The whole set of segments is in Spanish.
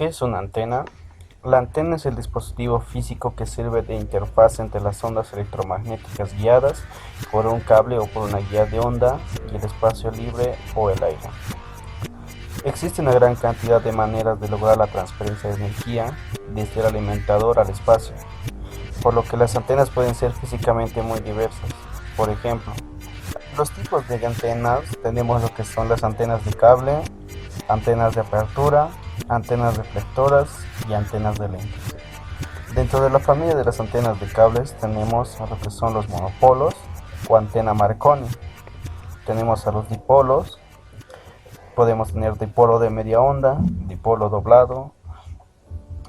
¿Qué es una antena? La antena es el dispositivo físico que sirve de interfaz entre las ondas electromagnéticas guiadas por un cable o por una guía de onda y el espacio libre o el aire. Existe una gran cantidad de maneras de lograr la transferencia de energía desde el alimentador al espacio, por lo que las antenas pueden ser físicamente muy diversas. Por ejemplo, los tipos de antenas tenemos lo que son las antenas de cable, antenas de apertura, antenas reflectoras y antenas de lentes. Dentro de la familia de las antenas de cables tenemos a lo que son los monopolos o antena Marconi. Tenemos a los dipolos, podemos tener dipolo de media onda, dipolo doblado.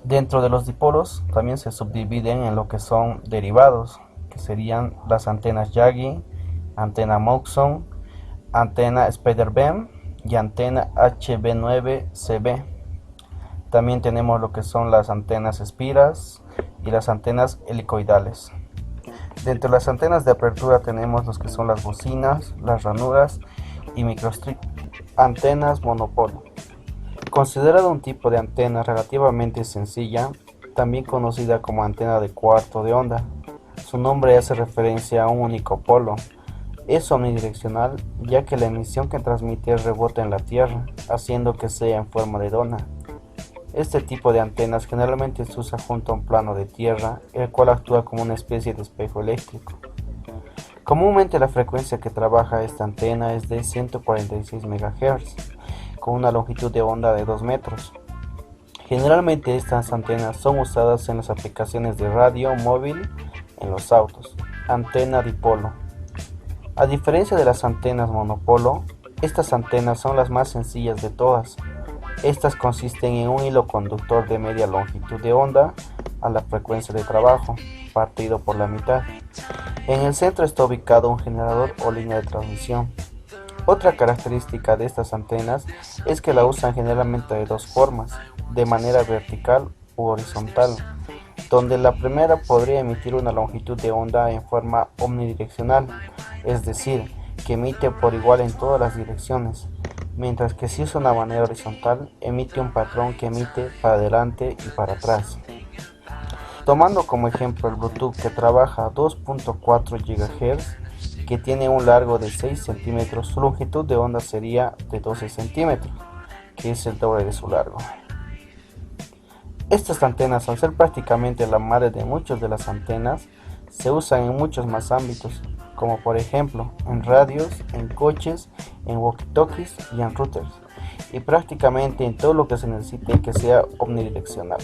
Dentro de los dipolos también se subdividen en lo que son derivados, que serían las antenas Yagi, antena Moxon, antena Spider-Beam y antena HB9CB. También tenemos lo que son las antenas espiras y las antenas helicoidales. Dentro de las antenas de apertura tenemos los que son las bocinas, las ranuras y microstrip. Antenas monopolo. Considerado un tipo de antena relativamente sencilla, también conocida como antena de cuarto de onda. Su nombre hace referencia a un único polo. Es omnidireccional, ya que la emisión que transmite rebota en la Tierra, haciendo que sea en forma de dona. Este tipo de antenas generalmente se usa junto a un plano de tierra, el cual actúa como una especie de espejo eléctrico. Comúnmente la frecuencia que trabaja esta antena es de 146 MHz, con una longitud de onda de 2 metros. Generalmente estas antenas son usadas en las aplicaciones de radio móvil en los autos. Antena dipolo. A diferencia de las antenas monopolo, estas antenas son las más sencillas de todas. Estas consisten en un hilo conductor de media longitud de onda a la frecuencia de trabajo, partido por la mitad. En el centro está ubicado un generador o línea de transmisión. Otra característica de estas antenas es que la usan generalmente de dos formas, de manera vertical u horizontal, donde la primera podría emitir una longitud de onda en forma omnidireccional, es decir, que emite por igual en todas las direcciones, mientras que si usa una manera horizontal, emite un patrón que emite para adelante y para atrás. Tomando como ejemplo el Bluetooth, que trabaja a 2.4 GHz, que tiene un largo de 6 centímetros, su longitud de onda sería de 12 centímetros, que es el doble de su largo. Estas antenas, al ser prácticamente la madre de muchas de las antenas, se usan en muchos más ámbitos, como por ejemplo en radios, en coches, en walkie-talkies y en routers, y prácticamente en todo lo que se necesite que sea omnidireccional.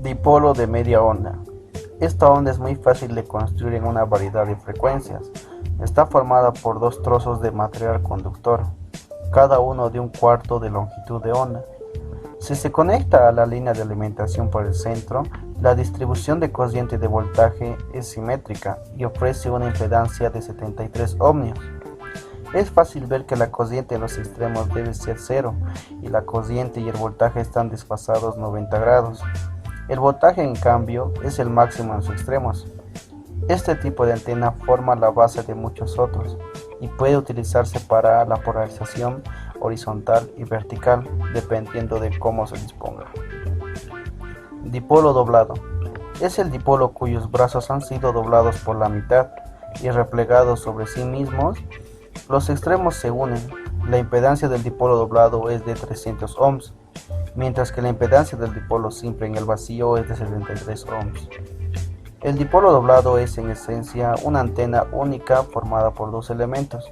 Dipolo de media onda. Esta onda es muy fácil de construir en una variedad de frecuencias. Está formada por dos trozos de material conductor, cada uno de un cuarto de longitud de onda. Si se conecta a la línea de alimentación por el centro, la distribución de corriente de voltaje es simétrica y ofrece una impedancia de 73 ohmios. Es fácil ver que la corriente en los extremos debe ser cero y la corriente y el voltaje están desfasados 90 grados. El voltaje, en cambio, es el máximo en sus extremos. Este tipo de antena forma la base de muchos otros y puede utilizarse para la polarización horizontal y vertical, dependiendo de cómo se disponga. Dipolo doblado. Es el dipolo cuyos brazos han sido doblados por la mitad y replegados sobre sí mismos. Los extremos se unen. La impedancia del dipolo doblado es de 300 ohms, mientras que la impedancia del dipolo simple en el vacío es de 73 ohms. El dipolo doblado es en esencia una antena única formada por dos elementos.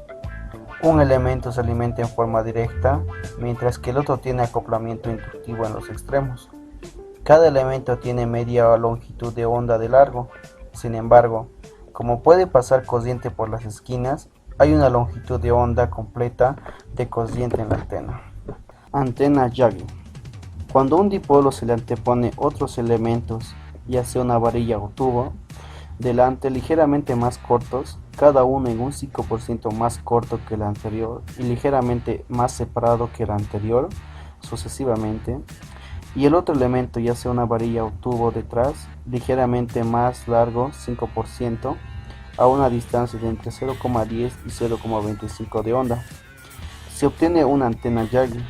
Un elemento se alimenta en forma directa, mientras que el otro tiene acoplamiento inductivo en los extremos. Cada elemento tiene media longitud de onda de largo. Sin embargo, como puede pasar corriente por las esquinas, hay una longitud de onda completa de corriente en la antena. Antena Yagi. Cuando a un dipolo se le antepone otros elementos, ya sea una varilla o tubo, delante ligeramente más cortos, cada uno en un 5% más corto que el anterior y ligeramente más separado que el anterior, sucesivamente, y el otro elemento, ya sea una varilla o tubo detrás, ligeramente más largo, 5%, a una distancia de entre 0,10 y 0,25 de onda. Se obtiene una antena Yagi.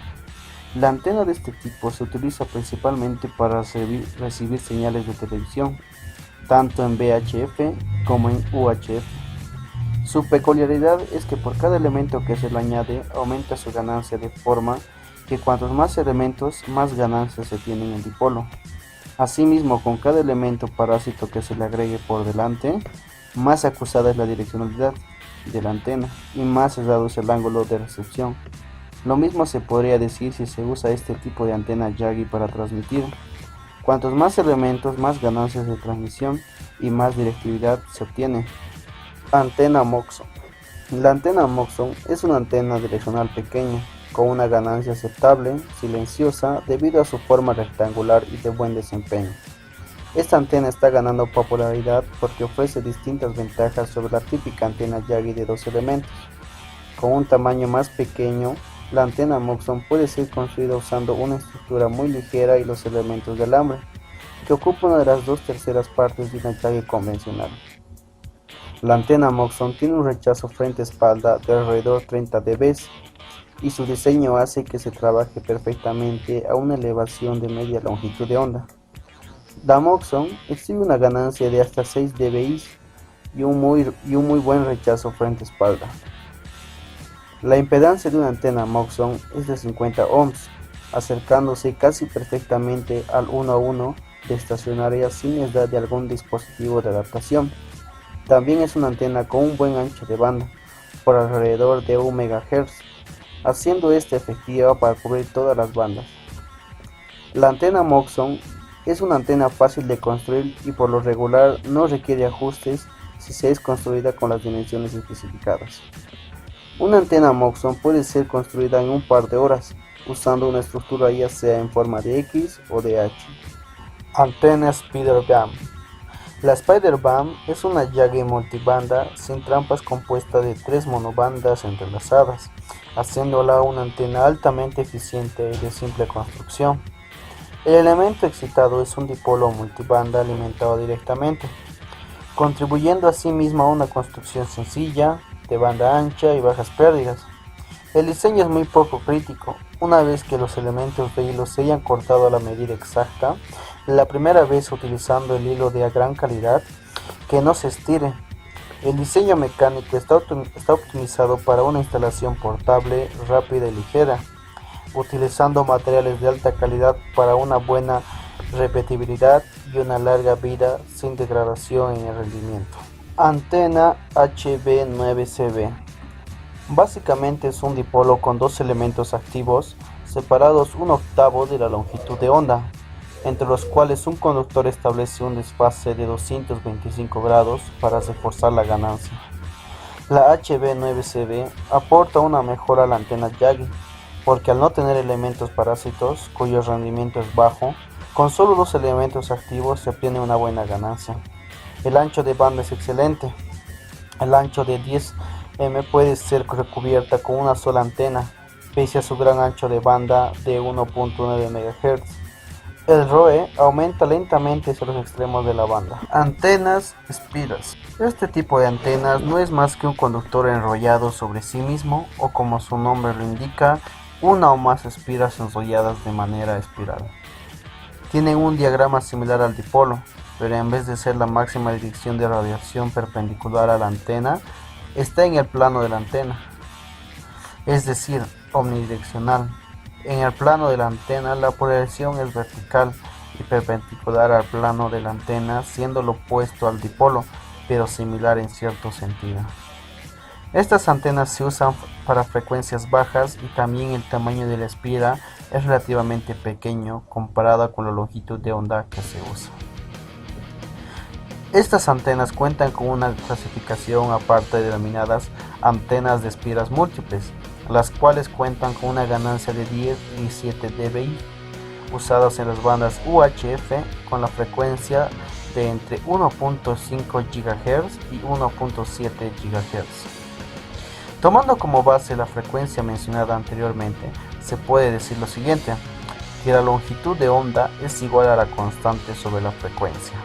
La antena de este tipo se utiliza principalmente para recibir señales de televisión, tanto en VHF como en UHF. Su peculiaridad es que por cada elemento que se le añade aumenta su ganancia, de forma que cuantos más elementos, más ganancias se tiene en el dipolo. Asimismo, con cada elemento parásito que se le agregue por delante, más acusada es la direccionalidad de la antena y más se reduce el ángulo de recepción. Lo mismo se podría decir si se usa este tipo de antena Yagi para transmitir. Cuantos más elementos, más ganancias de transmisión y más directividad se obtiene. Antena Moxon. La antena Moxon es una antena direccional pequeña, con una ganancia aceptable, silenciosa, debido a su forma rectangular y de buen desempeño. Esta antena está ganando popularidad porque ofrece distintas ventajas sobre la típica antena Yagi de dos elementos. Con un tamaño más pequeño, la antena Moxon puede ser construida usando una estructura muy ligera y los elementos de alambre, que ocupa una de las 2/3 partes de una Yagi convencional. La antena Moxon tiene un rechazo frente-espalda de alrededor 30 dB y su diseño hace que se trabaje perfectamente a una elevación de media longitud de onda. La Moxon exhibe una ganancia de hasta 6 dBi y un muy buen rechazo frente-espalda. La impedancia de una antena Moxon es de 50 ohms, acercándose casi perfectamente al 1 a 1 de estacionaria sin necesidad de algún dispositivo de adaptación. También es una antena con un buen ancho de banda, por alrededor de 1 MHz, haciendo esta efectiva para cubrir todas las bandas. La antena Moxon es una antena fácil de construir y por lo regular no requiere ajustes si se es construida con las dimensiones especificadas. Una antena Moxon puede ser construida en un par de horas, usando una estructura ya sea en forma de X o de H. Antena Spider-Bam. La Spider-Bam es una Yagi multibanda sin trampas compuesta de 3 monobandas entrelazadas, haciéndola una antena altamente eficiente y de simple construcción. El elemento excitado es un dipolo multibanda alimentado directamente, contribuyendo asimismo a una construcción sencilla, de banda ancha y bajas pérdidas. El diseño es muy poco crítico. Una vez que los elementos de hilo se hayan cortado a la medida exacta, la primera vez utilizando el hilo de gran calidad, que no se estire. El diseño mecánico está optimizado para una instalación portable, rápida y ligera, utilizando materiales de alta calidad para una buena repetibilidad y una larga vida sin degradación en el rendimiento. Antena HB9CB. Básicamente es un dipolo con dos elementos activos separados 1/8 de la longitud de onda, entre los cuales un conductor establece un desfase de 225 grados para reforzar la ganancia. La HB9CB aporta una mejora a la antena Yagi, porque al no tener elementos parásitos cuyo rendimiento es bajo, con solo dos elementos activos se obtiene una buena ganancia. El ancho de banda es excelente. El ancho de 10 m puede ser recubierta con una sola antena, pese a su gran ancho de banda de 1.9 MHz. El ROE aumenta lentamente hacia los extremos de la banda. Antenas espiras. Este tipo de antenas no es más que un conductor enrollado sobre sí mismo, o como su nombre lo indica, una o más espiras enrolladas de manera espiral. Tienen un diagrama similar al dipolo, pero en vez de ser la máxima dirección de radiación perpendicular a la antena, está en el plano de la antena, es decir, omnidireccional. En el plano de la antena, la polarización es vertical y perpendicular al plano de la antena, siendo lo opuesto al dipolo, pero similar en cierto sentido. Estas antenas se usan para frecuencias bajas y también el tamaño de la espira es relativamente pequeño comparada con la longitud de onda que se usa. Estas antenas cuentan con una clasificación aparte denominadas antenas de espiras múltiples, las cuales cuentan con una ganancia de 10 y 7 dBi, usadas en las bandas UHF con la frecuencia de entre 1.5 GHz y 1.7 GHz. Tomando como base la frecuencia mencionada anteriormente, se puede decir lo siguiente, que la longitud de onda es igual a la constante sobre la frecuencia.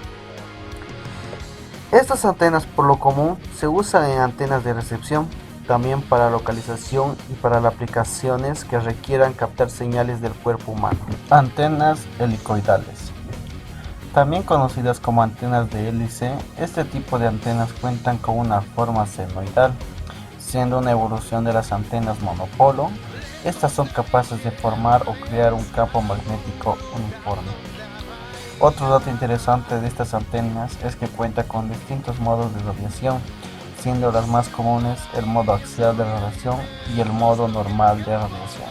Estas antenas por lo común se usan en antenas de recepción, también para localización y para las aplicaciones que requieran captar señales del cuerpo humano. Antenas helicoidales. También conocidas como antenas de hélice, este tipo de antenas cuentan con una forma senoidal, siendo una evolución de las antenas monopolo. Estas son capaces de formar o crear un campo magnético uniforme. Otro dato interesante de estas antenas es que cuenta con distintos modos de radiación, siendo las más comunes el modo axial de radiación y el modo normal de radiación.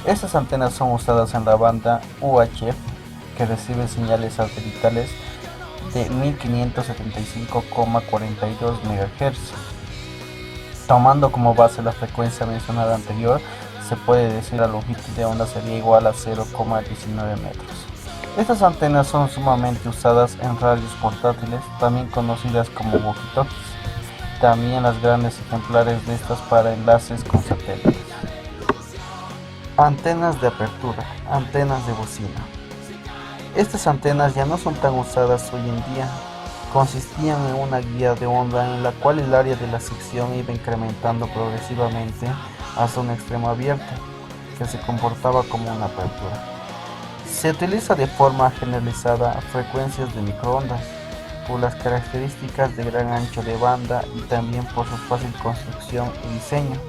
Estas antenas son usadas en la banda UHF, que recibe señales satelitales de 1575,42 MHz. Tomando como base la frecuencia mencionada anterior, se puede decir que la longitud de onda sería igual a 0,19 metros. Estas antenas son sumamente usadas en radios portátiles, también conocidas como walkie-talkies. También las grandes ejemplares de estas para enlaces con satélites. Antenas de apertura, antenas de bocina. Estas antenas ya no son tan usadas hoy en día. Consistían en una guía de onda en la cual el área de la sección iba incrementando progresivamente hasta un extremo abierto, que se comportaba como una apertura. Se utiliza de forma generalizada frecuencias de microondas, por las características de gran ancho de banda y también por su fácil construcción y diseño.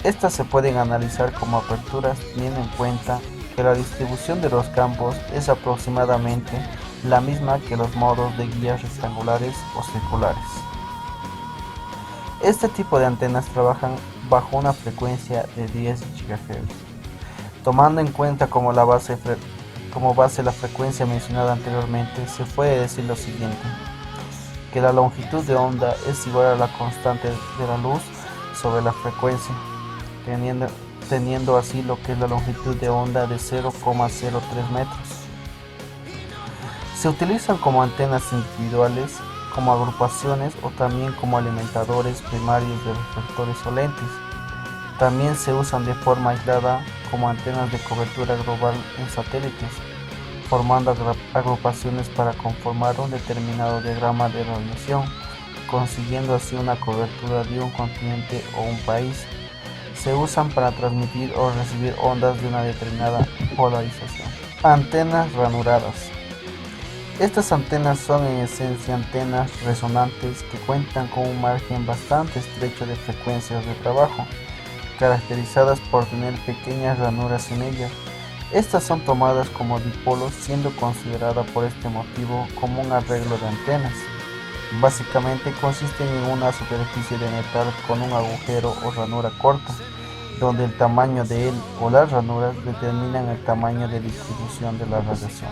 Estas se pueden analizar como aperturas teniendo en cuenta que la distribución de los campos es aproximadamente la misma que los modos de guías rectangulares o circulares. Este tipo de antenas trabajan bajo una frecuencia de 10 GHz. Tomando en cuenta como base la frecuencia mencionada anteriormente, se puede decir lo siguiente, que la longitud de onda es igual a la constante de la luz sobre la frecuencia, teniendo así lo que es la longitud de onda de 0,03 metros. Se utilizan como antenas individuales, como agrupaciones o también como alimentadores primarios de reflectores o lentes. También se usan de forma aislada como antenas de cobertura global en satélites, formando agrupaciones para conformar un determinado diagrama de radiación, consiguiendo así una cobertura de un continente o un país. Se usan para transmitir o recibir ondas de una determinada polarización. Antenas ranuradas. Estas antenas son en esencia antenas resonantes que cuentan con un margen bastante estrecho de frecuencias de trabajo, caracterizadas por tener pequeñas ranuras en ellas. Estas son tomadas como dipolos, siendo considerada por este motivo como un arreglo de antenas. Básicamente consisten en una superficie de metal con un agujero o ranura corta, donde el tamaño de él o las ranuras determinan el tamaño de distribución de la radiación.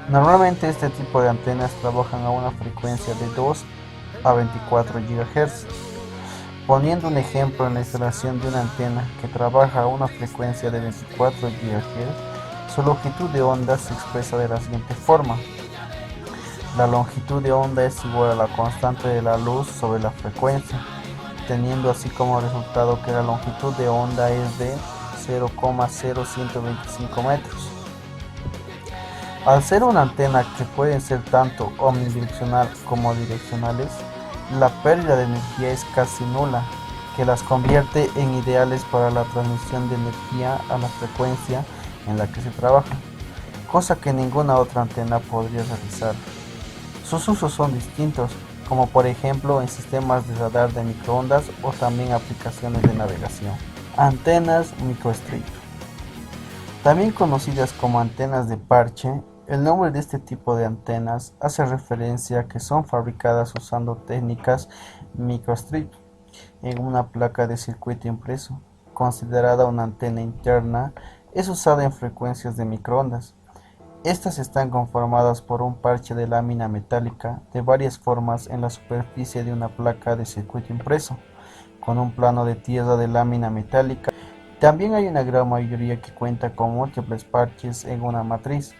Normalmente este tipo de antenas trabajan a una frecuencia de 2 a 24 GHz. Poniendo un ejemplo en la instalación de una antena que trabaja a una frecuencia de 24 GHz, su longitud de onda se expresa de la siguiente forma. La longitud de onda es igual a la constante de la luz sobre la frecuencia, teniendo así como resultado que la longitud de onda es de 0,0125 metros. Al ser una antena que pueden ser tanto omnidireccional como direccionales, la pérdida de energía es casi nula, que las convierte en ideales para la transmisión de energía a la frecuencia en la que se trabaja, cosa que ninguna otra antena podría realizar. Sus usos son distintos, como por ejemplo en sistemas de radar de microondas o también aplicaciones de navegación. Antenas microstrip. También conocidas como antenas de parche, el nombre de este tipo de antenas hace referencia a que son fabricadas usando técnicas microstrip en una placa de circuito impreso. Considerada una antena interna, es usada en frecuencias de microondas. Estas están conformadas por un parche de lámina metálica de varias formas en la superficie de una placa de circuito impreso, con un plano de tierra de lámina metálica. También hay una gran mayoría que cuenta con múltiples parches en una matriz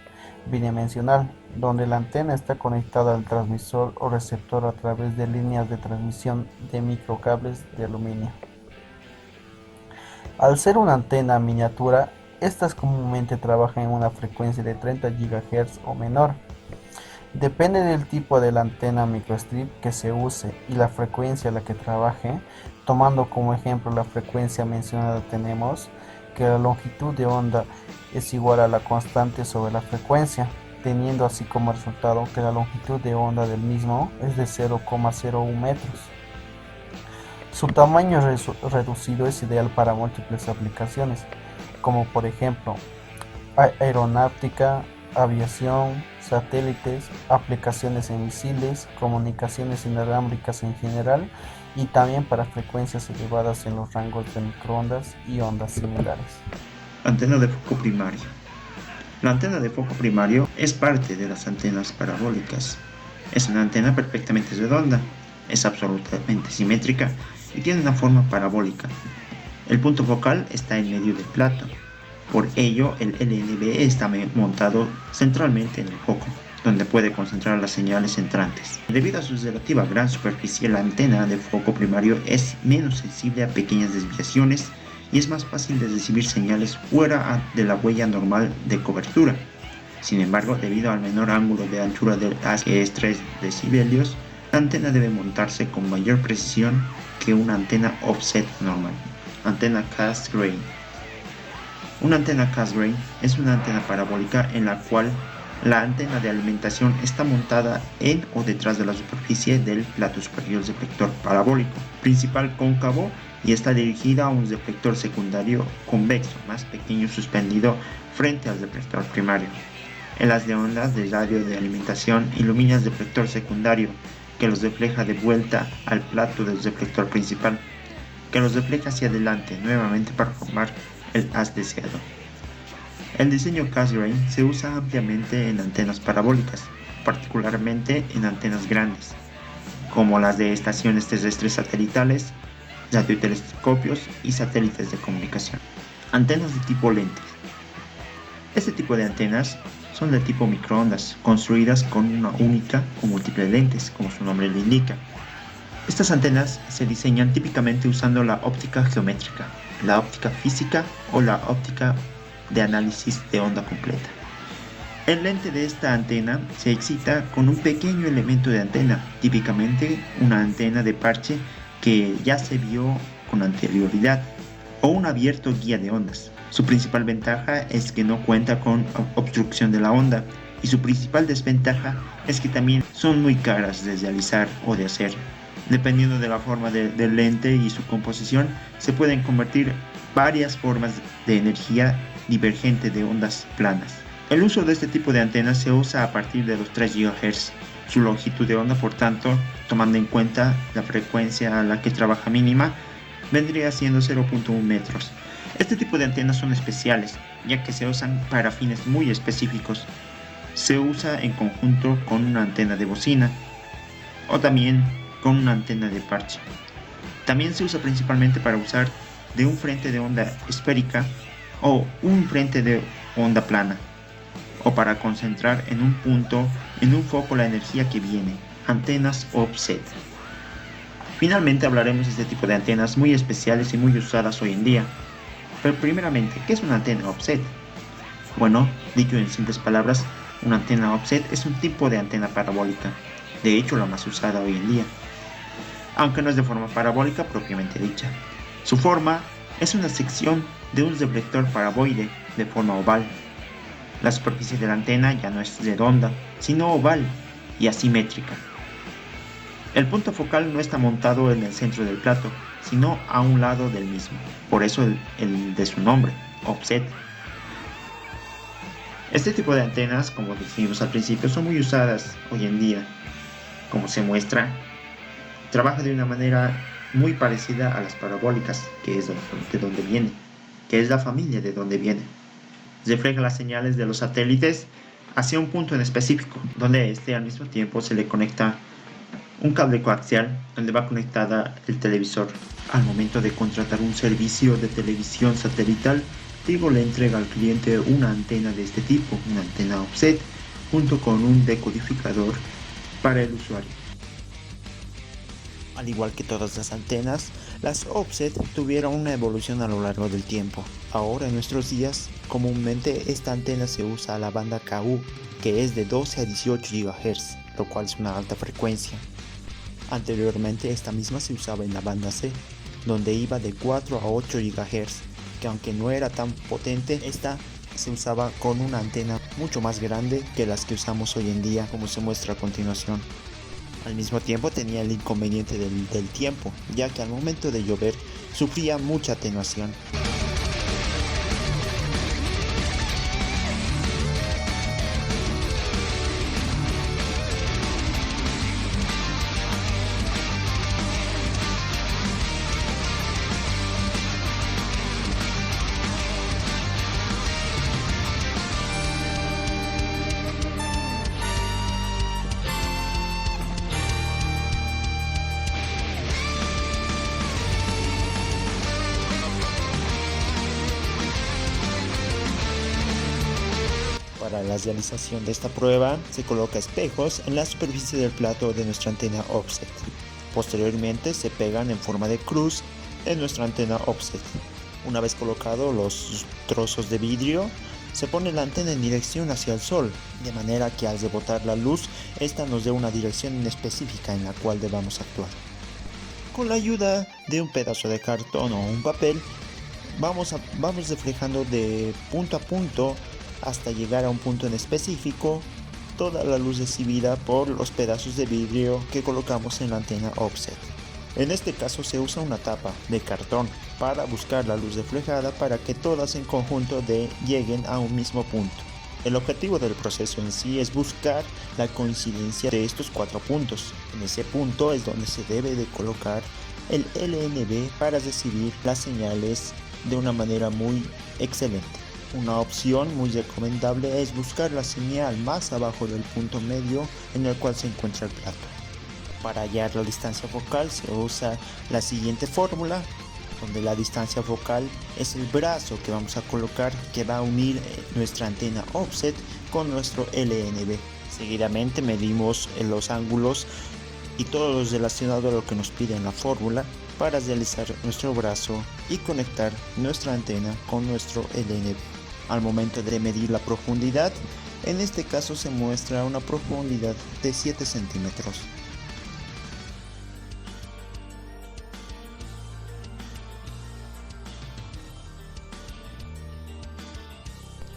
bidimensional, donde la antena está conectada al transmisor o receptor a través de líneas de transmisión de microcables de aluminio. Al ser una antena miniatura, estas comúnmente trabajan en una frecuencia de 30 GHz o menor. Depende del tipo de la antena microstrip que se use y la frecuencia a la que trabaje. Tomando como ejemplo la frecuencia mencionada, tenemos que la longitud de onda es igual a la constante sobre la frecuencia, teniendo así como resultado que la longitud de onda del mismo es de 0,01 metros. Su tamaño reducido es ideal para múltiples aplicaciones, como por ejemplo aeronáutica, aviación, satélites, aplicaciones en misiles, comunicaciones inalámbricas en general y también para frecuencias elevadas en los rangos de microondas y ondas similares. Antena de foco primario. La antena de foco primario es parte de las antenas parabólicas. Es una antena perfectamente redonda, es absolutamente simétrica y tiene una forma parabólica. El punto focal está en medio del plato. Por ello, el LNB está montado centralmente en el foco, donde puede concentrar las señales entrantes. Debido a su relativa gran superficie, la antena de foco primario es menos sensible a pequeñas desviaciones y es más fácil de recibir señales fuera de la huella normal de cobertura. Sin embargo, debido al menor ángulo de anchura del haz, que es 3 decibelios, la antena debe montarse con mayor precisión que una antena offset normal. Antena Cassegrain. Una antena Cassegrain es una antena parabólica en la cual la antena de alimentación está montada en o detrás de la superficie del plato superior del reflector parabólico principal cóncavo y está dirigida a un reflector secundario convexo más pequeño suspendido frente al reflector primario. El haz de ondas de radio de alimentación ilumina el reflector secundario, que los refleja de vuelta al plato del reflector principal, que los refleja hacia adelante nuevamente para formar el haz deseado. El diseño Cassegrain se usa ampliamente en antenas parabólicas, particularmente en antenas grandes, como las de estaciones terrestres satelitales, radiotelescopios y satélites de comunicación. Antenas de tipo lentes. Este tipo de antenas son de tipo microondas, construidas con una única o múltiples lentes, como su nombre le indica. Estas antenas se diseñan típicamente usando la óptica geométrica, la óptica física o la óptica de análisis de onda completa. El lente de esta antena se excita con un pequeño elemento de antena, típicamente una antena de parche que ya se vio con anterioridad, o un abierto guía de ondas. Su principal ventaja es que no cuenta con obstrucción de la onda, y su principal desventaja es que también son muy caras de realizar o de hacer. Dependiendo de la forma del lente y su composición, se pueden convertir varias formas de energía divergente de ondas planas. El uso de este tipo de antenas se usa a partir de los 3 GHz. Su longitud de onda, por tanto, tomando en cuenta la frecuencia a la que trabaja mínima, vendría siendo 0.1 metros. Este tipo de antenas son especiales, ya que se usan para fines muy específicos. Se usa en conjunto con una antena de bocina o también con una antena de parche. También se usa principalmente para usar de un frente de onda esférica o un frente de onda plana, o para concentrar en un punto, en un foco, la energía que viene, antenas offset. Finalmente hablaremos de este tipo de antenas muy especiales y muy usadas hoy en día. Pero primeramente, ¿qué es una antena offset? Bueno, dicho en simples palabras, una antena offset es un tipo de antena parabólica, de hecho la más usada hoy en día, aunque no es de forma parabólica propiamente dicha. Su forma es una sección de un reflector parabóide de forma oval. La superficie de la antena ya no es redonda, sino oval y asimétrica. El punto focal no está montado en el centro del plato, sino a un lado del mismo, por eso el de su nombre, offset. Este tipo de antenas, como dijimos al principio, son muy usadas hoy en día. Como se muestra, trabaja de una manera muy parecida a las parabólicas, que es de donde viene, que es la familia de donde viene. Refleja las señales de los satélites hacia un punto en específico, donde al mismo tiempo se le conecta un cable coaxial donde va conectada el televisor. Al momento de contratar un servicio de televisión satelital, Tigo le entrega al cliente una antena de este tipo, una antena offset, junto con un decodificador para el usuario. Al igual que todas las antenas, Las offset tuvieron una evolución a lo largo del tiempo. Ahora en nuestros días, comúnmente esta antena se usa a la banda KU, que es de 12 a 18 GHz, lo cual es una alta frecuencia. Anteriormente esta misma se usaba en la banda C, donde iba de 4 a 8 GHz, que aunque no era tan potente, esta se usaba con una antena mucho más grande que las que usamos hoy en día, como se muestra a continuación. Al mismo tiempo tenía el inconveniente del tiempo, ya que al momento de llover sufría mucha atenuación. Para la realización de esta prueba se coloca espejos en la superficie del plato de nuestra antena offset. Posteriormente se pegan en forma de cruz en nuestra antena offset. Una vez colocados los trozos de vidrio, se pone la antena en dirección hacia el sol, de manera que al rebotar la luz, esta nos dé una dirección específica en la cual debamos actuar. Con la ayuda de un pedazo de cartón o un papel, vamos reflejando de punto a punto hasta llegar a un punto en específico toda la luz recibida por los pedazos de vidrio que colocamos en la antena offset. En este caso se usa una tapa de cartón para buscar la luz reflejada para que todas en conjunto lleguen a un mismo punto. El objetivo del proceso en sí es buscar la coincidencia de estos 4 puntos. En ese punto es donde se debe de colocar el LNB para recibir las señales de una manera muy excelente. Una opción muy recomendable es buscar la señal más abajo del punto medio en el cual se encuentra el plato. Para hallar la distancia focal se usa la siguiente fórmula, donde la distancia focal es el brazo que vamos a colocar que va a unir nuestra antena offset con nuestro LNB. Seguidamente medimos los ángulos y todo lo relacionado a lo que nos pide en la fórmula para realizar nuestro brazo y conectar nuestra antena con nuestro LNB. Al momento de medir la profundidad, en este caso se muestra una profundidad de 7 centímetros.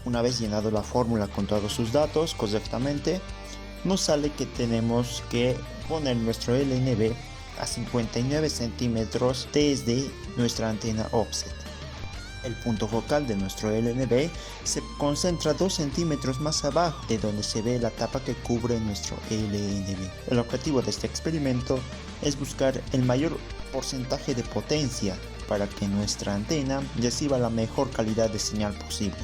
Una vez llenado la fórmula con todos sus datos correctamente, nos sale que tenemos que poner nuestro LNB a 59 centímetros desde nuestra antena offset. El punto focal de nuestro LNB se concentra 2 centímetros más abajo de donde se ve la tapa que cubre nuestro LNB. El objetivo de este experimento es buscar el mayor porcentaje de potencia para que nuestra antena reciba la mejor calidad de señal posible.